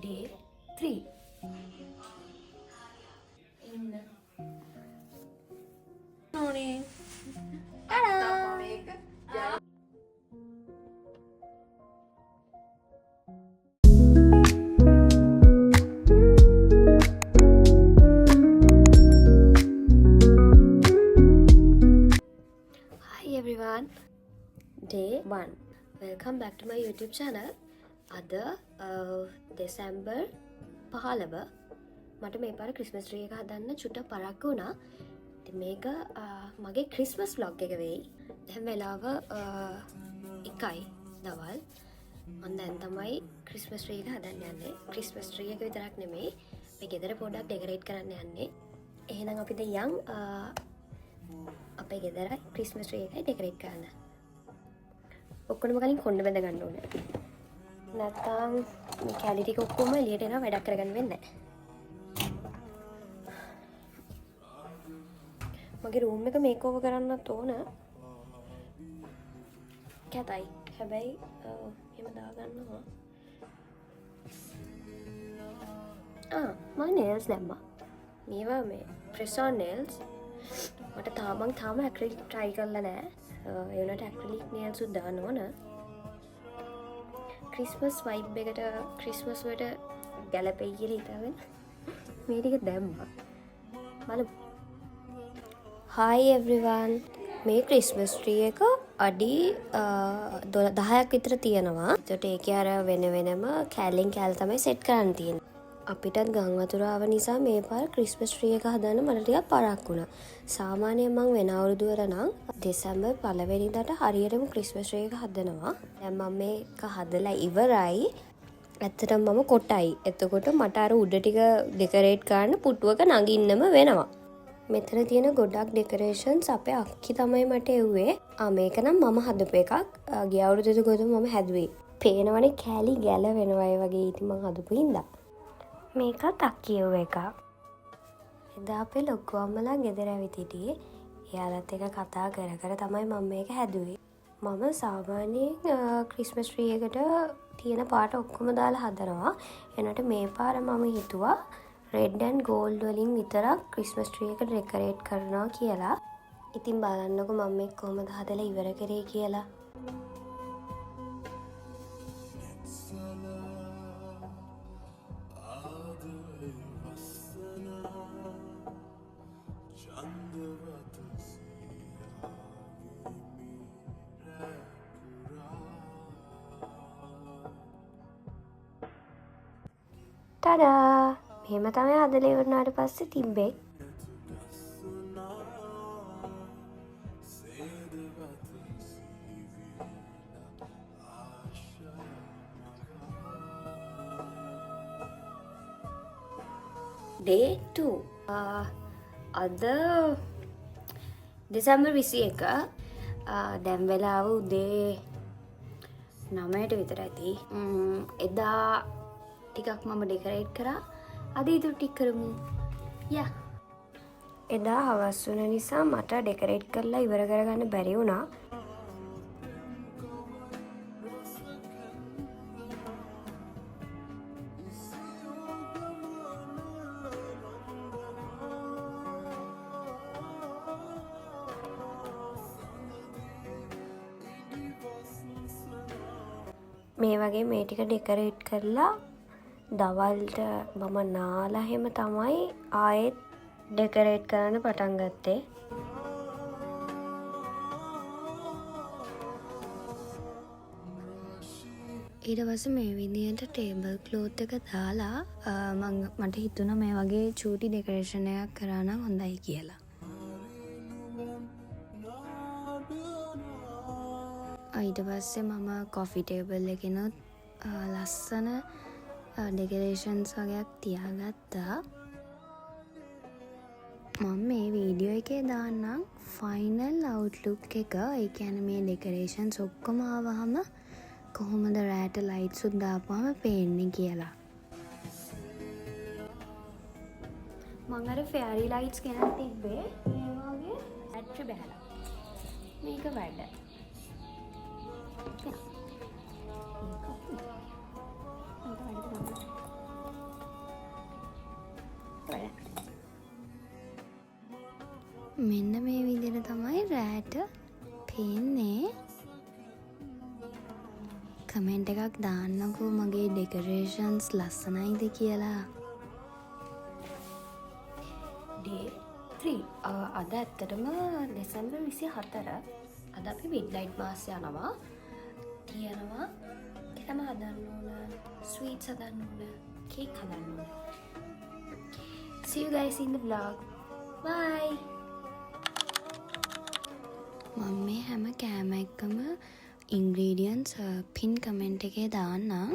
Day 3. Morning. Hi everyone. Day 1. Welcome back to my YouTube channel. අද දෙසැම්බර් 15 මට මේ පාර ක්‍රිස්මස් ට්‍රී එක හදන්න චුට්ටක් පරක්කු වුණා. ඉතින් මේක මගේ ක්‍රිස්මස් vlog එක වෙයි. දැන් වෙලාව 1යි දවල්. මම දැන් තමයි ක්‍රිස්මස් ට්‍රී එක හදන්න යන්නේ. ක්‍රිස්මස් ට්‍රී එක විතරක් නෙමෙයි මේ ගෙදර පොඩ්ඩක් ඩෙකරේට් කරන්න යන්නේ. එහෙනම් අපි දැන් අපේ ගෙදර ක්‍රිස්මස් ට්‍රී එකයි ඩෙකරේට් කරන්න. ඔක්කොම කලින් කොණ්ඩ බැඳ ගන්න ඕනේ. නැත්තම් මේ කැලි ටික ඔක්කොම එළියට එනවා වැඩක් කරගන්න වෙන්නේ නැහැ. මගේ රූම් එක මේක් ඕවර් කරන්නත් ඕන. කැතයි. හැබැයි එහෙම දාගන්නවා. මම nails දැම්මා. මේවා මේ press on nails. මට තාම acrylic try කරලා නැහැ. ඒ වුණාට acrylic nails උත් දාන්න ඕන. ක්‍රිස්මස් වයිබ් එකට ක්‍රිස්මස් වලට ගැලපෙයි කියලා හිතාගෙන මේ ටික දැම්මා. බලමු. Hi everyone. මේ ක්‍රිස්මස් ට්‍රී එක අඩි 10ක් විතර තියෙනවා. ඒකට ඒකේ අර වෙන වෙනම කැලෙන් කැල තමයි සෙට් කරන්න තියෙන්නේ. අපිටත් ගම් වතුර ආව නිසා මේ පාර ක්‍රිස්මස් ට්‍රී එක හදන්න මට ටිකක් පරක් වුණා. සාමාන්‍යයෙන් මම වෙන අවුරුදු වල නම් දෙසැම්බර් 1 වෙනිදාට හරියටම ක්‍රිස්මස් ට්‍රී එක හදනවා. දැන් මම මේක හදලා ඉවරයි. ඇත්තටම මම කොටයි. එතකොට මට අර උඩ ටික ඩෙකරේට් කරන්න පුටුවක නගින්නම වෙනවා. මෙතන තියෙන ගොඩක් ඩෙකරේෂන්ස් අපේ අක්කි තමයි මට එව්වේ. මේක නම් මම හදපු එකක්. ගිය අවුරුද්දේ ගොඩම මම හැදුවේ. පේනවනේ කැලි ගැලවෙනවා ඒ වගේ ඉතින් මම හදපු හින්දා. මේකත් අක්කියව එකක්. එදා අපේ ලොකු අම්මලා ගෙදර ඇවිත් හිටියේ. එයාලත් එක කතා කර කර තමයි මම මේක හැදුවේ. මම සාමාන්‍යයෙන් ක්‍රිස්මස් ට්‍රී එකට තියෙන පාට ඔක්කොම දාලා හදනවා. එනට මේ පාර මම හිතුවා රෙඩ් ඇන්ඩ් ගෝල්ඩ් වලින් විතරක් ක්‍රිස්මස් ට්‍රී එක ඩෙකරේට් කරනවා කියලා. ඉතින් බලන්නකෝ මම මේක කොහොමද හදලා ඉවර කරේ කියලා. ටඩා! මෙහෙම තමයි හදලා ඉවරනාට පස්සේ තිබ්බේ. Day 2. අද දෙසැම්බර් 21. දැන් වෙලාව උදේ 9ට විතර ඇති. එදා ටිකක් මම ඩෙකරේට් කරා. අද ඉතුරු ටික කරමු. යා. එදා හවස් වුණ නිසා මට ඩෙකරේට් කරලා ඉවර කරගන්න බැරි වුණා. මේ වගේ මේ ටික ඩෙකරේට් කරලා දවල්ට මම නාලා හැම තමයි ආයෙත් ඩෙකරේට් කරන්න පටන් ගත්තේ. ඊට පස්සේ මේ විදිහට ටේබල් ක්ලෝත් එක දාලා මට හිතුණා මේ වගේ චූටි ඩෙකරේෂන් එකක් කරා නම් හොඳයි කියලා. ඊට පස්සේ මම කොෆි ටේබල් එකෙනුත් ලස්සන ඩෙකරේෂන්ස් වගේක් තියාගත්තා. මම මේ වීඩියෝ එකේ දාන්නම් ෆයිනල් අවුට්ලුක් එක. ඒ කියන්නේ මේ ඩෙකරේෂන්ස් ඔක්කොම ආවහම කොහොමද රෑට ලයිට්ස් උත් දාපුවම පේන්නේ කියලා. මම අර ෆෙයරි ලයිට්ස් ගෙනත් තිබ්බේ. මේ වගේ බැටරි බහලා. මේක වැඩ. මෙන්න මේ විදිහට තමයි රෑට පේන්නේ. කමෙන්ට් එකක් දාන්නකෝ මගේ ඩෙකොරේෂන්ස් ලස්සනයිද කියලා. Day 3 අද ඇත්තටම දෙසැම්බර් 24 අද අපි මිඩ්නයිට් මාස් යනවා. තියනවා කැම හදන්න ඕන, ස්වීට්ස් හදන්න ඕන, කේක් හදන්න ඕන. See you guys in the vlog. Bye. මම මේ හැම කෑම එක්කම ඉන්ග්‍රීඩියන්ට්ස් පින් කමෙන්ට් එකේ දාන්නම්.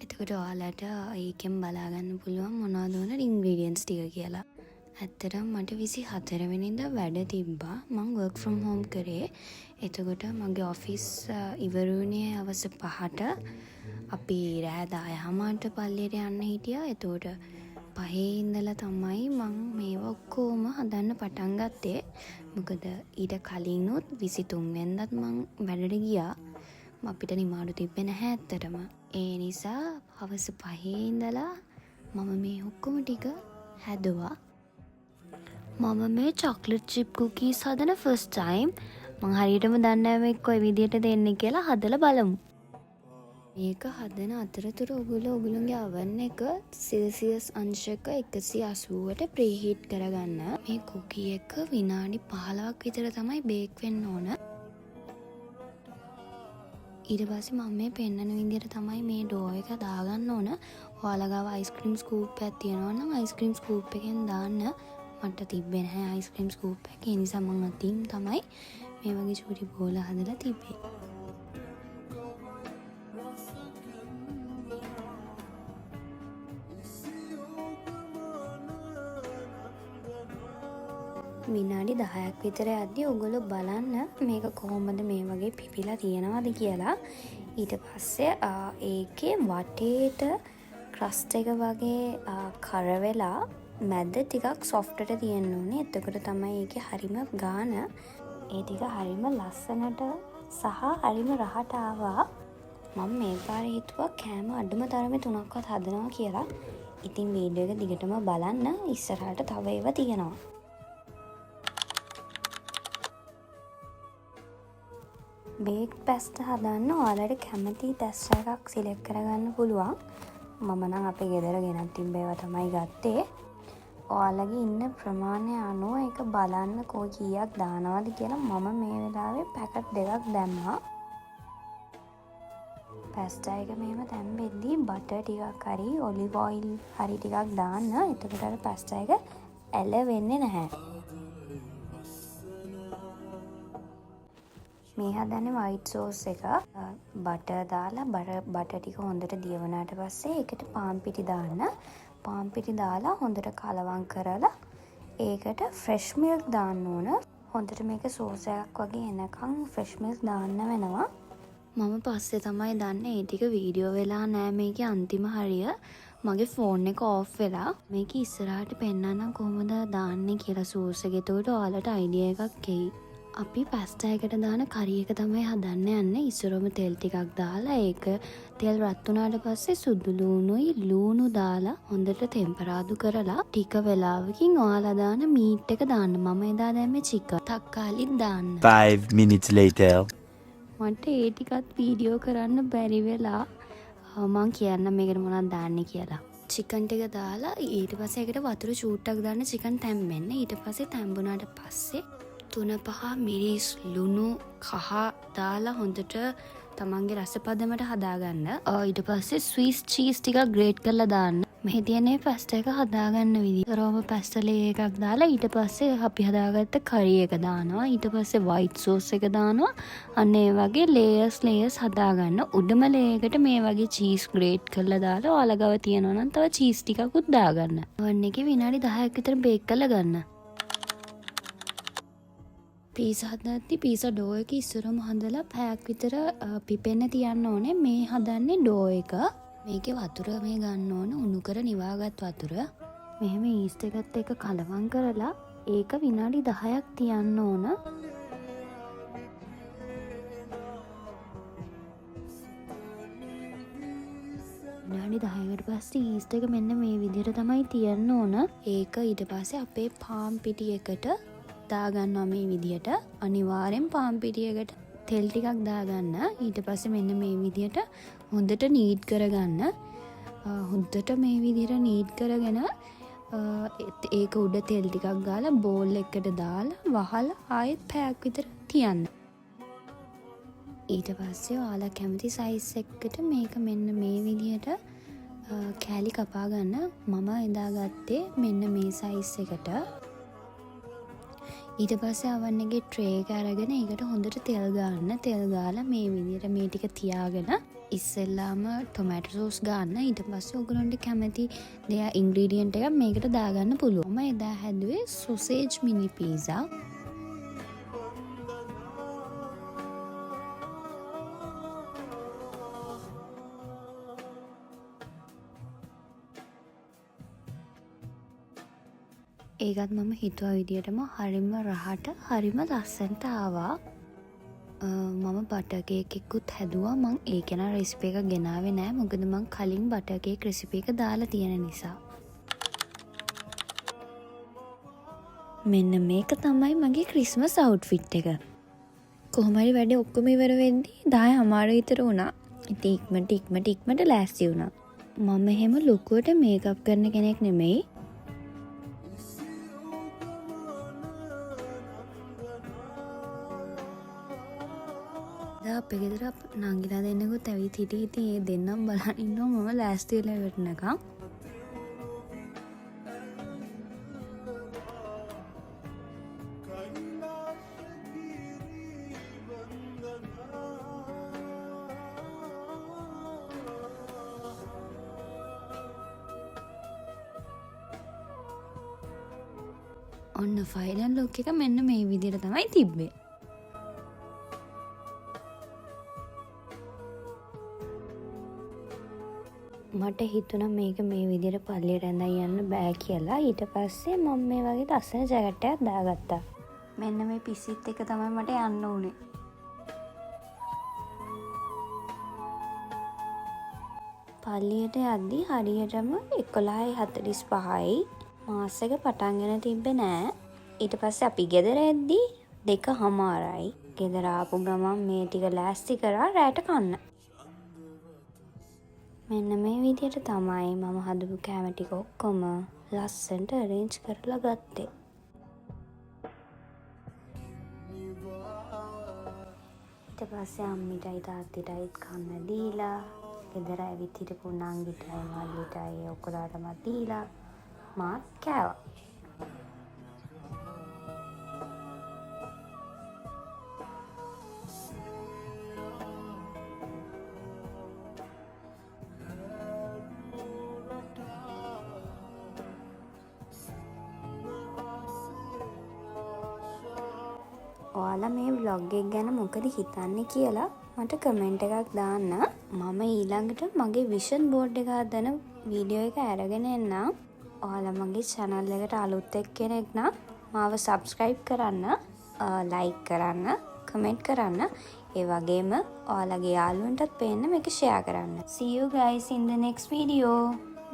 එතකොට ඔයාලට ඒකෙන් බලාගන්න පුළුවන් මොනවද ඕන ඉන්ග්‍රීඩියන්ට්ස් ටික කියලා. ඇත්තටම මට 24 වෙනිදා වැඩ තිබ්බා. මම work from home කරේ. එතකොට මගේ ඔෆිස් ඉවර වුණේ හවස 5ට. අපි රෑ 10:00ට පල්ලියට යන්න හිටියා. එතකොට 5 ඉඳලා තමයි මම මේව ඔක්කොම හදන්න පටන් ගත්තේ. මොකද ඊට කලිනුත් 23 වෙනිදාත් මම වැඩට ගියා. අපිට නිමාඩු තිබ්බේ නැහැ ඇත්තටම. ඒ නිසා හවස 5 ඉඳලා මම මේ ඔක්කොම ටික හැදුවා. මම මේ chocolate chip cookies හදන first time. මම හරියටම දන්නේ නැහැ මේක කොයි විදියට දෙන්නේ කියලා හදලා බලමු. මේක හදන අතරතුර ඔයගොල්ලෝගේ oven එක Celsius අංශක 180ට preheat කරගන්න. මේ cookie එක විනාඩි 15ක් විතර තමයි bake වෙන්න ඕන. ඊට පස්සේ මම මේ පෙන්නන විදියට තමයි මේ dough එක දාගන්න ඕන. ඔයාලා ගාව ice cream scoop එකක් තියෙනවා නම් ice cream scoop එකෙන් දාන්න. මට තිබ්බේ නැහැ ice cream scoop එක. ඒ නිසා මම අතින් තමයි මේ වගේ චූටි බෝල හදලා තිබ්බේ. විනාඩි 10ක් විතර යද්දී ඔයගොල්ලෝ බලන්න මේක කොහොමද මේ වගේ පිපිලා තියෙනවද කියලා. ඊට පස්සේ ඒකේ වටේට ක්‍රස්ට් එක වගේ කර වෙලා මැද ටිකක් සොෆ්ටට තියෙන්න ඕනේ. එතකොට තමයි ඒකේ හරිම ගාන. ඒ ටික හරිම ලස්සනට සහ හරිම රහට ආවා. මම මේ පාරේ හිතුවා කෑම අඩුම තරමේ 3ක්වත් හදනවා කියලා. ඉතින් වීඩියෝ එක දිගටම බලන්න. ඉස්සරහට තව ඒවා තියෙනවා. බේක් පැස්ටා හදන්න ඔයාලට කැමති පැස්ටා එකක් සිලෙක්ට් කරගන්න පුළුවන්. මම නම් අපේ ගෙදර ගෙනත් තිබ්බ ඒවා තමයි ගත්තේ. ඔයාලගේ ඉන්න ප්‍රමාණය අනුව ඒක බලන්න කොයි කීයක් දානවද කියලා. මම මේ වෙලාවේ පැකට් 2ක් දැම්මා. පැස්ටා එක මෙහෙම තැම්බෙද්දී බටර් ටිකක් හරි ඔලිව් ඔයිල් හරි ටිකක් දාන්න. එතකොට අර පැස්ටා එක ඇල වෙන්නේ නැහැ. මේ හදන්නේ white sauce එක. බටර් දාලා බටර් ටික හොඳට දියවනාට පස්සේ ඒකට පාන් පිටි දාන්න. පාන් පිටි දාලා හොඳට කලවම් කරලා ඒකට fresh milk දාන්න ඕන. හොඳට මේක සෝස් එකක් වගේ එනකන් fresh milk දාන්න වෙනවා. මම පස්සේ තමයි දන්නේ ඒ ටික වීඩියෝ වෙලා නෑ මේකේ අන්තිම හරිය. මගේ ෆෝන් එක ඕෆ් වෙලා. මේක ඉස්සරහට පෙන්නන්න කොහොමද දාන්නේ කියලා සෝස් එක. එතකොට ඔයාලට අයිඩියා එකක් එයි. අපි පැස්ටා එකට දාන කරි එක තමයි හදන්න යන්නේ. ඉස්සරම තෙල් ටිකක් දාලා ඒක තෙල් රත් වුණාට පස්සේ සුදු ලූණු දාලා හොඳට ටෙම්පරාදු කරලා ටික වෙලාවකින් ඔයාලා දාන මීට් එක දාන්න. මම එදා දැම්මේ චිකන්. තක්කාලිත් දාන්න. 5 minutes later. මට ඒ ටිකත් වීඩියෝ කරන්න බැරි වෙලා මම කියන්න මේකට මොනවද දාන්නේ කියලා. චිකන් ටික දාලා ඊට පස්සේ ඒකට වතුර චූට්ටක් දාන්න චිකන් තැම්බෙන්න. ඊට පස්සේ තැම්බුණාට පස්සේ 3-5 මිරිස් ලුණු කහ දාලා හොඳට තමන්ගේ රස පදමට හදාගන්න. ඊට පස්සේ ස්විස් චීස් ටිකක් ග්‍රේට් කරලා දාන්න. මෙහි තියෙන්නේ පැස්ටා එක හදාගන්න විදිහ. රෝම පැස්ටා ලේ එකක් දාලා ඊට පස්සේ අපි හදාගත්ත කරි එක දානවා. ඊට පස්සේ white sauce එක දානවා. අන්න ඒ වගේ layers හදාගන්න. උඩම ලේ එකට මේ වගේ චීස් ග්‍රේට් කරලා දාලා ඔයාලා ගාව තියෙනවා නම් තව චීස් ටිකකුත් දාගන්න. ඔවන් එකේ විනාඩි 10ක් විතර බේක් කරලා ගන්න. පීසා හදද්දි පීසා ඩෝ එක ඉස්සරම හදලා පැයක් විතර පිපෙන්න තියන්න ඕනේ. මේ හදන්නේ ඩෝ එක. මේකේ වතුර මේ ගන්න ඕන උණු කර නිවාගත් වතුර. මෙහෙම ඊස්ට් එකත් එක්ක කලවම් කරලා ඒක විනාඩි 10ක් තියන්න ඕන. විනාඩි 10කට පස්සේ ඊස්ට් එක මෙන්න මේ විදිහට තමයි තියන්න ඕන. ඒක ඊට පස්සේ අපේ පාන් පිටි එකට දාගන්නවා මේ විදියට. අනිවාර්යෙන් පාන් පිටියකට තෙල් ටිකක් දාගන්න. ඊට පස්සේ මෙන්න මේ විදියට හොඳට නීට් කරගන්න. හොඳට මේ විදියට නීට් කරගෙන ඒක උඩ තෙල් ටිකක් ගාලා බෝල් එකකට දාලා වහලා ආයෙත් පැයක් විතර තියන්න. ඊට පස්සේ ඔයාලා කැමති සයිස් එකකට මේක මෙන්න මේ විදියට කෑලි කපා ගන්න. මම එදාගත්තේ මෙන්න මේ සයිස් එකට. ඊට පස්සේ oven එකේ tray එක අරගෙන ඒකට හොඳට තෙල් ගන්න. තෙල් ගාලා මේ විදියට මේ ටික තියාගෙන ඉස්සෙල්ලාම ටොමැටෝ සෝස් ගන්න. ඊට පස්සේ ඔයගොල්ලන්ට කැමති දෙය ඉන්ග්‍රීඩියන්ට් එකක් මේකට දාගන්න පුළුවන්. මම එදා හැදුවේ සොසේජ් මිනි පීසා. ඒකත් මම හිතුවා විදියටම හරිම රහට හරිම ලස්සනට ආවා. මම බටර් කේක් එකකුත් හැදුවා. මං ඒක න රෙසිපි එක ගෙනාවේ නෑ. මොකද මං කලින් බටර් කේක් රෙසිපි එක දාලා තියෙන නිසා. මෙන්න මේක තමයි මගේ ක්‍රිස්මස් අවුට්ෆිට් එක. කොහොම හරි වැඩේ ඔක්කොම ඉවර වෙද්දී 10:00 විතර වුණා. ඉතින් ඉක්මනට ලෑස්ති වුණා. මම එහෙම ලොකුවට මේකප් කරන කෙනෙක් නෙමෙයි. අපේ ගෙදර නංගිලා දෙන්නෙකුත් ඇවිත් හිටියේ. ඉතින් ඒ දෙන්නම් බලන් ඉන්නවා මම ලෑස්ති වෙලා ඉවරනකම්. ඔන්න ෆයිනල් ලුක් එක මෙන්න මේ විදිහට තමයි තිබ්බේ. මට හිතුණා මේක මේ විදිහට පල්ලියට ඇඳන් යන්න බෑ කියලා. ඊට පස්සේ මම මේ වගේ ලස්සන ජැකට් එකක් දාගත්තා. මෙන්න මේ පිසිත් එක තමයි මට යන්න උනේ. පල්ලියට යද්දී හරියටම 11:45යි. මාස් එක පටන්ගෙන තිබ්බේ නෑ. ඊට පස්සේ අපි ගෙදර එද්දී 2:00යි. ගෙදර ආපු ගමන් මේ ටික ලෑස්ති කරා රැට කන්න. මෙන්න මේ විදියට තමයි මම හදපු කෑම ටික ඔක්කොම ලස්සනට arrange කරලා ගත්තේ. ඊට පස්සේ අම්මිටයි තාත්තිටයිත් කන්න දීලා, ගෙදර ඇවිත් හිටපු නංගිටයි මල්ලිටයි ඔක්කොලාටම දීලා මාත් කෑවා. ඔයාලා මේ vlog එක ගැන මොකද හිතන්නේ කියලා මට කමෙන්ට් එකක් දාන්න. මම ඊළඟට මගේ විෂන් බෝඩ් එක හදන වීඩියෝ එක අරගෙන එන්නම්. ඔයාලා මගේ channel එකට අලුත් කෙනෙක් නම් මාව subscribe කරන්න, like කරන්න, comment කරන්න. ඒ වගේම ඔයාලගේ යාළුවන්ටත් පේන්න මේක share කරන්න. See you guys in the next video.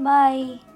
Bye.